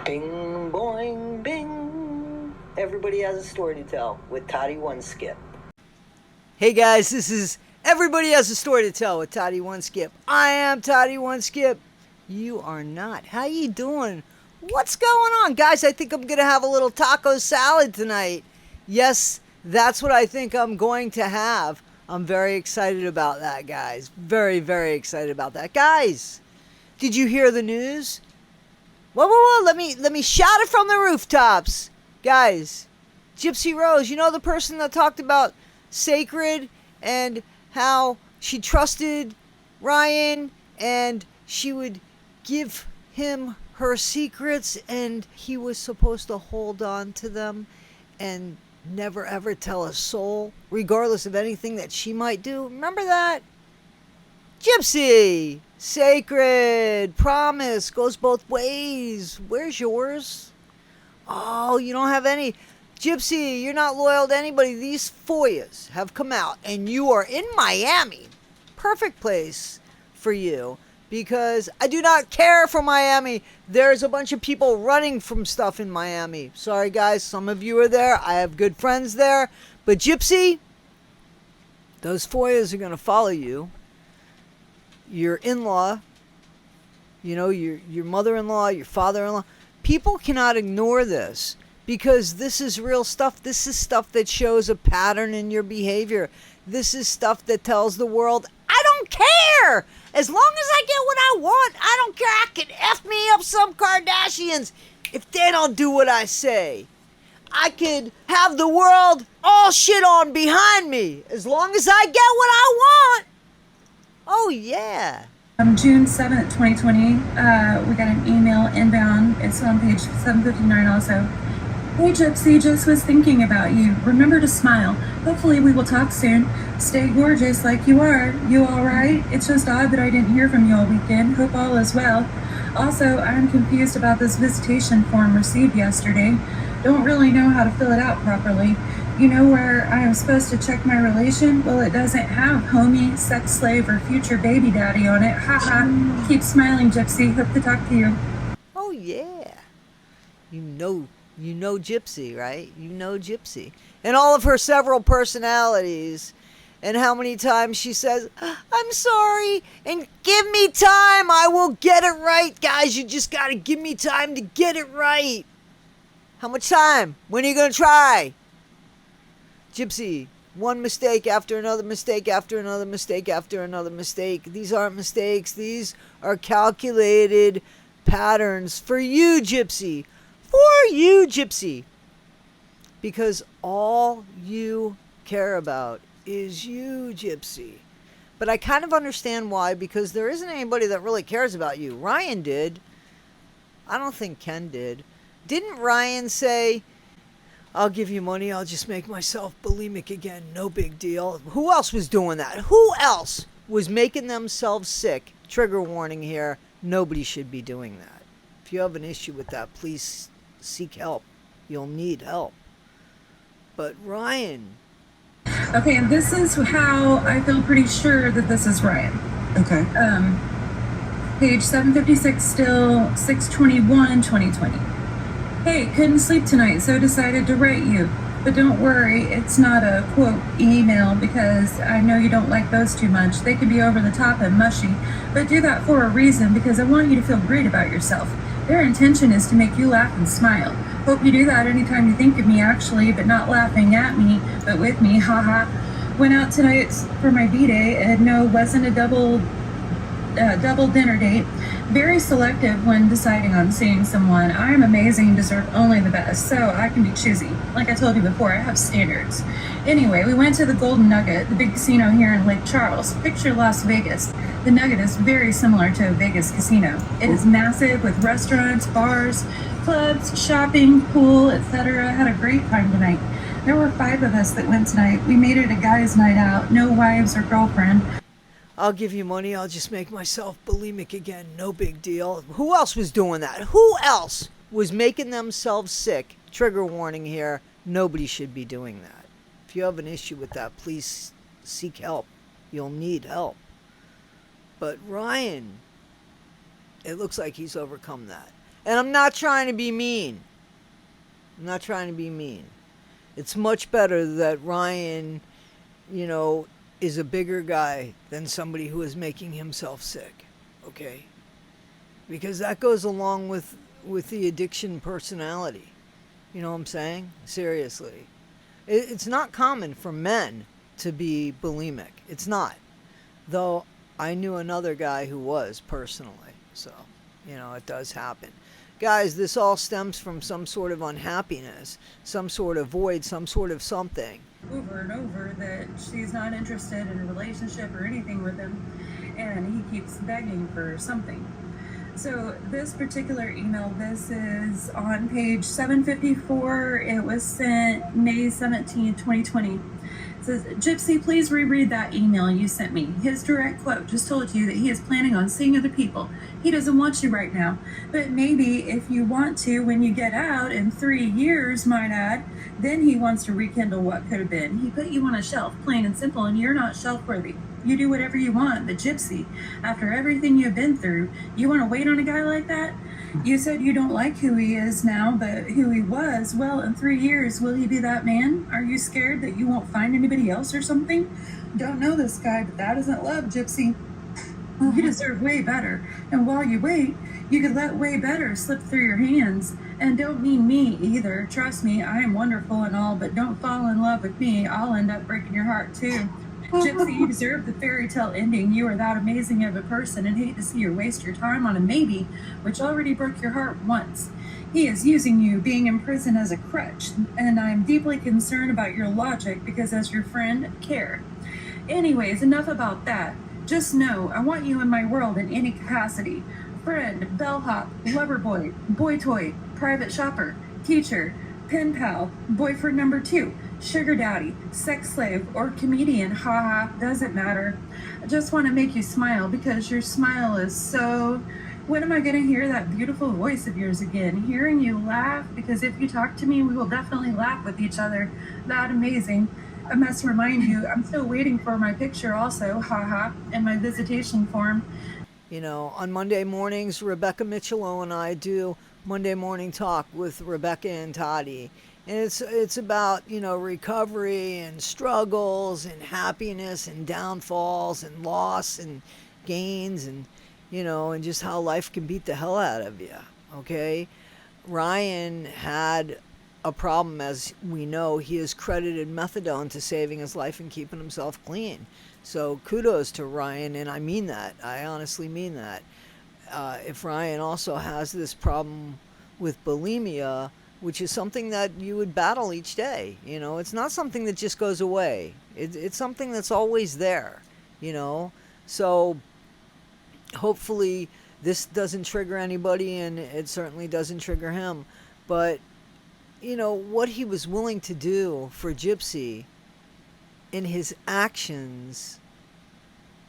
Bing, boing, bing. Everybody has a story to tell with Toddie One Skip. Hey guys, this is Everybody Has a Story to Tell with Toddie One Skip. I am Toddie One Skip. You are not. How you doing? What's going on? Guys, I think I'm going to have a little taco salad tonight. Yes, that's what I think I'm going to have. I'm very excited about that, guys. Very, very excited about that. Guys, did you hear the news? Whoa. Let me shout it from the rooftops. Guys, Gypsy Rose, you know the person that talked about sacred and how she trusted Ryan and she would give him her secrets and he was supposed to hold on to them and never ever tell a soul, regardless of anything that she might do. Remember that? Gypsy! Sacred! Promise! Goes both ways. Where's yours? Oh, you don't have any. Gypsy, you're not loyal to anybody. These FOIAs have come out and you are in Miami. Perfect place for you because I do not care for Miami. There's a bunch of people running from stuff in Miami. Sorry guys, some of you are there. I have good friends there. But Gypsy, those FOIAs are going to follow you. Your in-law, you know, your mother-in-law, your father-in-law. People cannot ignore this. Because this is real stuff. This is stuff that shows a pattern in your behavior. This is stuff that tells the world, I don't care. As long as I get what I want, I don't care. I can F me up some Kardashians if they don't do what I say. I could have the world all shit on behind me as long as I get what I want. Oh, yeah. June 7th, 2020, we got an email inbound. It's on page 759 also. Hey Gypsy, just was thinking about you. Remember to smile. Hopefully we will talk soon. Stay gorgeous like you are. You alright? It's just odd that I didn't hear from you all weekend. Hope all is well. Also, I'm confused about this visitation form received yesterday. Don't really know how to fill it out properly. You know where I am supposed to check my relation? Well, it doesn't have homie, sex slave, or future baby daddy on it. Haha. Keep smiling, Gypsy. Hope to talk to you. Oh, yeah. You know Gypsy, right? You know Gypsy. And all of her several personalities. And how many times she says, I'm sorry, and give me time. I will get it right. Guys, you just got to give me time to get it right. How much time? When are you going to try? Gypsy, one mistake after another mistake after another mistake after another mistake. These aren't mistakes. These are calculated patterns for you, Gypsy. For you, Gypsy. Because all you care about is you, Gypsy. But I kind of understand why, because there isn't anybody that really cares about you. Ryan did. I don't think Ken did. Didn't Ryan say, I'll give you money, I'll just make myself bulimic again, no big deal? Who else was doing that? Who else was making themselves sick? Trigger warning here, nobody should be doing that. If you have an issue with that, please seek help. You'll need help. But Ryan. Okay, and this is how I feel pretty sure that this is Ryan. Okay. Page 756, still 6/21/2020. Hey, couldn't sleep tonight, so decided to write you. But don't worry, it's not a, quote, email, because I know you don't like those too much. They can be over the top and mushy. But do that for a reason, because I want you to feel great about yourself. Their intention is to make you laugh and smile. Hope you do that anytime you think of me, actually, but not laughing at me, but with me, haha. Went out tonight for my B-day, and no, wasn't a double dinner date. Very selective when deciding on seeing someone. I am amazing and deserve only the best, so I can be choosy. Like I told you before, I have standards. Anyway, we went to the Golden Nugget, the big casino here in Lake Charles. Picture Las Vegas. The Nugget is very similar to a Vegas casino. It is massive with restaurants, bars, clubs, shopping, pool, etc. Had a great time tonight. There were 5 of us that went tonight. We made it a guy's night out, no wives or girlfriend. I'll give you money, I'll just make myself bulimic again, no big deal. Who else was doing that? Who else was making themselves sick? Trigger warning here, nobody should be doing that. If you have an issue with that, please seek help. You'll need help. But Ryan, it looks like he's overcome that. And I'm not trying to be mean. I'm not trying to be mean. It's much better that Ryan, is a bigger guy than somebody who is making himself sick. Okay? Because that goes along with the addiction personality. You know what I'm saying? Seriously. It's not common for men to be bulimic. It's not. Though I knew another guy who was personally. So, it does happen. Guys, this all stems from some sort of unhappiness, some sort of void, some sort of something. Over and over that she's not interested in a relationship or anything with him, and he keeps begging for something. So this particular email, this is on page 754. It was sent May 17, 2020. It says, Gypsy, please reread that email you sent me. His direct quote just told you that he is planning on seeing other people. He doesn't want you right now. But maybe if you want to, when you get out in 3 years, might add, then he wants to rekindle what could have been. He put you on a shelf, plain and simple, and you're not shelf worthy. You do whatever you want, but Gypsy, after everything you've been through, you want to wait on a guy like that? You said you don't like who he is now, but who he was. Well, in 3 years, will he be that man? Are you scared that you won't find anybody else or something? Don't know this guy, but that isn't love, Gypsy. You deserve way better. And while you wait, you could let way better slip through your hands. And don't mean me either. Trust me, I am wonderful and all, but don't fall in love with me. I'll end up breaking your heart too. Gypsy, you deserve the fairy tale ending. You are that amazing of a person, and hate to see you waste your time on a maybe, which already broke your heart once. He is using you, being in prison as a crutch, and I am deeply concerned about your logic because as your friend, care. Anyways, enough about that. Just know, I want you in my world in any capacity. Friend, bellhop, lover boy, boy toy, private shopper, teacher, pen pal, boyfriend number 2, sugar daddy, sex slave, or comedian, haha, doesn't matter. I just want to make you smile because your smile is so... When am I going to hear that beautiful voice of yours again? Hearing you laugh, because if you talk to me, we will definitely laugh with each other. That amazing. I must remind you, I'm still waiting for my picture also, haha, and my visitation form. On Monday mornings, Rebecca Michelot and I do Monday Morning Talk with Rebecca and Toddie. And it's about, recovery and struggles and happiness and downfalls and loss and gains and, and just how life can beat the hell out of you, okay? Ryan had a problem, as we know. He has credited methadone to saving his life and keeping himself clean. So kudos to Ryan, and I mean that. I honestly mean that. If Ryan also has this problem with bulimia, which is something that you would battle each day, it's not something that just goes away. It's something that's always there, So hopefully this doesn't trigger anybody, and it certainly doesn't trigger him. But, what he was willing to do for Gypsy in his actions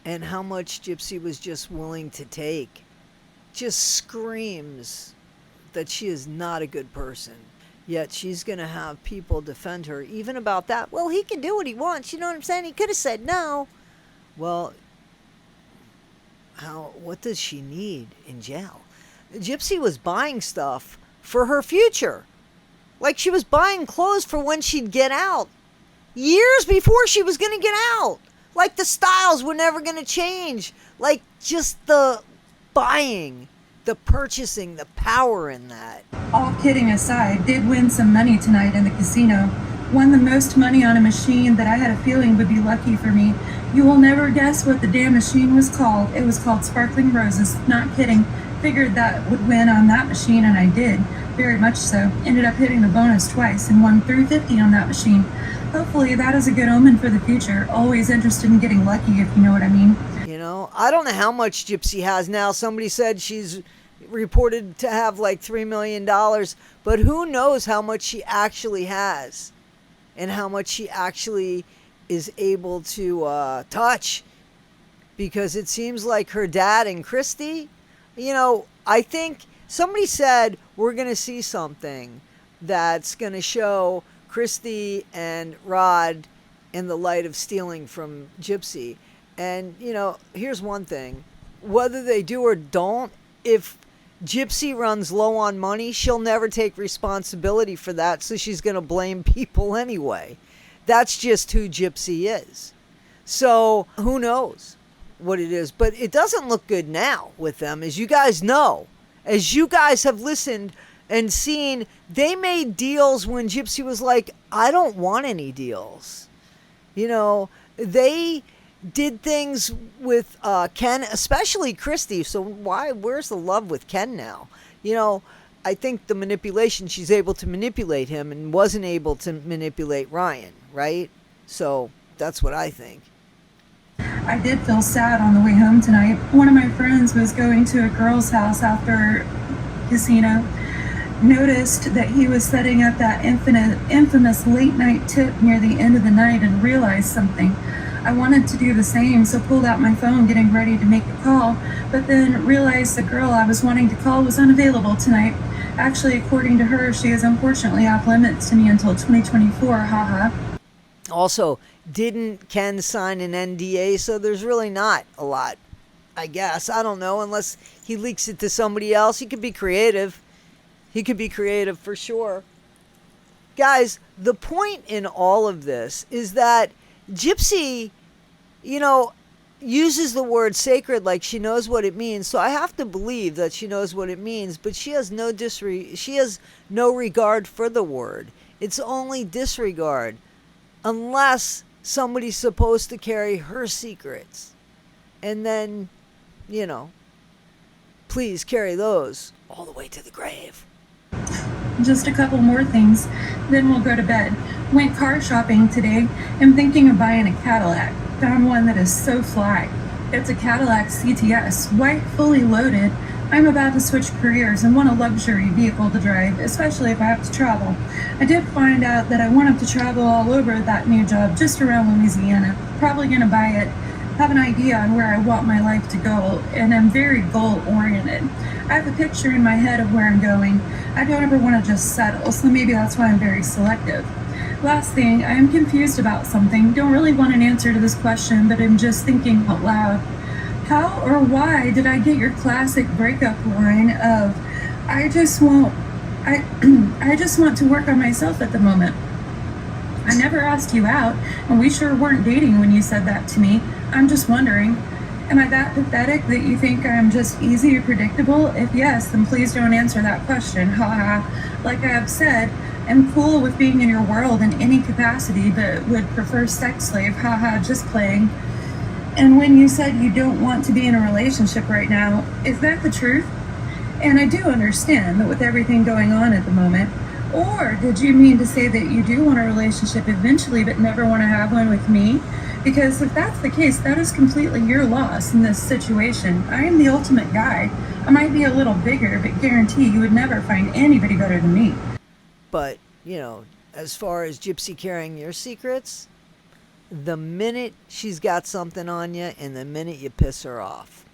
and how much Gypsy was just willing to take just screams that she is not a good person. Yet she's going to have people defend her even about that. Well, he can do what he wants. You know what I'm saying? He could have said no. Well, what does she need in jail? Gypsy was buying stuff for her future. Like she was buying clothes for when she'd get out. Years before she was going to get out. Like the styles were never going to change. Like just the buying, the purchasing, the power in that. All kidding aside, did win some money tonight in the casino. Won the most money on a machine that I had a feeling would be lucky for me. You will never guess what the damn machine was called. It was called Sparkling Roses. Not kidding. Figured that would win on that machine, and I did. Very much so. Ended up hitting the bonus twice and won $350 on that machine. Hopefully that is a good omen for the future. Always interested in getting lucky, if you know what I mean. I don't know how much Gypsy has now. Somebody said she's reported to have like $3 million, but who knows how much she actually has and how much she actually is able to touch, because it seems like her dad and Christy, I think somebody said we're going to see something that's going to show Christy and Rod in the light of stealing from Gypsy. And, here's one thing. Whether they do or don't, if Gypsy runs low on money, she'll never take responsibility for that, so she's going to blame people anyway. That's just who Gypsy is. So who knows what it is, but it doesn't look good now with them, as you guys know. As you guys have listened and seen, they made deals when Gypsy was like, I don't want any deals. You know, they did things with Ken, especially Christy. So where's the love with Ken now? You know, I think the manipulation, she's able to manipulate him and wasn't able to manipulate Ryan, right? So that's what I think. I did feel sad on the way home tonight. One of my friends was going to a girl's house after casino, noticed that he was setting up that infamous late night tip near the end of the night and realized something. I wanted to do the same, so pulled out my phone getting ready to make a call, but then realized the girl I was wanting to call was unavailable tonight. Actually, according to her, she is unfortunately off limits to me until 2024, haha. Also, didn't Ken sign an NDA, so there's really not a lot, I guess. I don't know, unless he leaks it to somebody else. He could be creative. He could be creative for sure. Guys, the point in all of this is that Gypsy, you know, uses the word sacred like she knows what it means. So I have to believe that she knows what it means, but she has no regard for the word. It's only disregard, unless somebody's supposed to carry her secrets. And then, you know, please carry those all the way to the grave. Just a couple more things, then we'll go to bed. Went car shopping today. I'm thinking of buying a Cadillac. Found one that is so fly. It's a Cadillac CTS, white, fully loaded. I'm about to switch careers and want a luxury vehicle to drive, especially if I have to travel. I did find out that I wanted to travel all over that new job, just around Louisiana. Probably gonna buy it. Have an idea on where I want my life to go, and I'm very goal-oriented. I have a picture in my head of where I'm going. I don't ever want to just settle, so maybe that's why I'm very selective. Last thing, I am confused about something. Don't really want an answer to this question, but I'm just thinking out loud. How or why did I get your classic breakup line of, I just want to work on myself at the moment? I never asked you out, and we sure weren't dating when you said that to me. I'm just wondering, am I that pathetic that you think I'm just easy or predictable? If yes, then please don't answer that question. Haha. Like I have said, I'm cool with being in your world in any capacity, but would prefer sex slave. Haha, just playing. And when you said you don't want to be in a relationship right now, is that the truth? And I do understand that with everything going on at the moment. Or did you mean to say that you do want a relationship eventually but never want to have one with me? Because if that's the case, that is completely your loss in this situation. I am the ultimate guy. I might be a little bigger, but guarantee you would never find anybody better than me. But, you know, as far as Gypsy carrying your secrets, the minute she's got something on you and the minute you piss her off,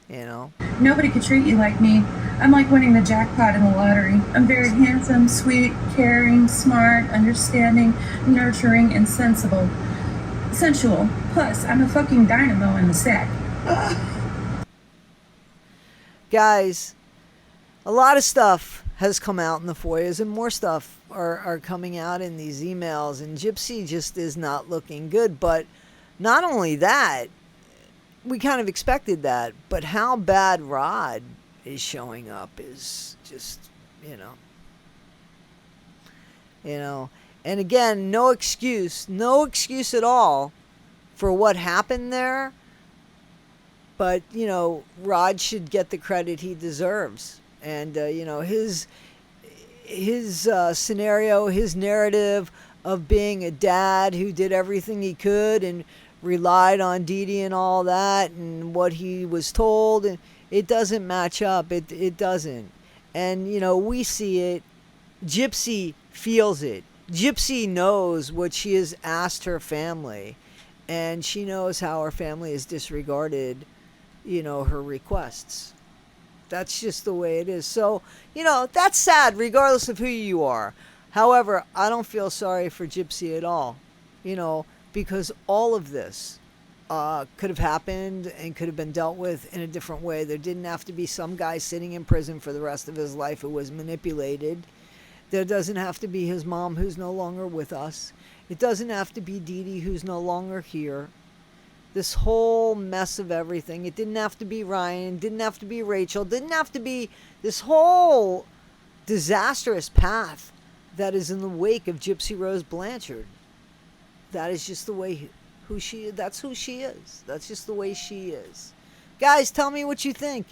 you know? Nobody could treat you like me. I'm like winning the jackpot in the lottery. I'm very handsome, sweet, caring, smart, understanding, nurturing, and sensible. Sensual. Plus, I'm a fucking dynamo in the sack. Guys, a lot of stuff has come out in the foyers, and more stuff are coming out in these emails, and Gypsy just is not looking good. But not only that, we kind of expected that, but how bad Rod is showing up is just, you know, and again, no excuse at all for what happened there. But, you know, Rod should get the credit he deserves. And, you know, his scenario, his narrative of being a dad who did everything he could and relied on Dee Dee and all that and what he was told, and it doesn't match up. It doesn't. And, you know, we see it. Gypsy feels it. Gypsy knows what she has asked her family, and she knows how her family has disregarded, you know, her requests. That's just the way it is. So, you know, that's sad regardless of who you are. However, I don't feel sorry for Gypsy at all, you know, because all of this could have happened and could have been dealt with in a different way. There didn't have to be some guy sitting in prison for the rest of his life who was manipulated. There doesn't have to be his mom who's no longer with us. It doesn't have to be Dee Dee who's no longer here. This whole mess of everything. It didn't have to be Ryan. Didn't have to be Rachel. Didn't have to be this whole disastrous path that is in the wake of Gypsy Rose Blanchard. That is just the way that's who she is. That's just the way she is. Guys, tell me what you think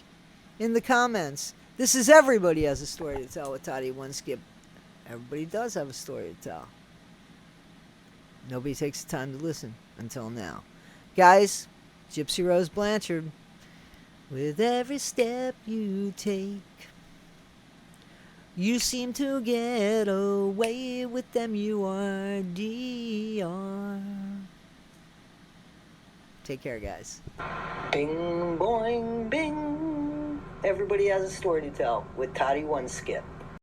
in the comments. This is Everybody Has a Story to Tell with Toddie One Skip. Everybody does have a story to tell. Nobody takes the time to listen until now. Guys, Gypsy Rose Blanchard. With every step you take, you seem to get away with them. You are DR. Take care, guys. Bing, boing, bing. Everybody has a story to tell with Toddie One Skip.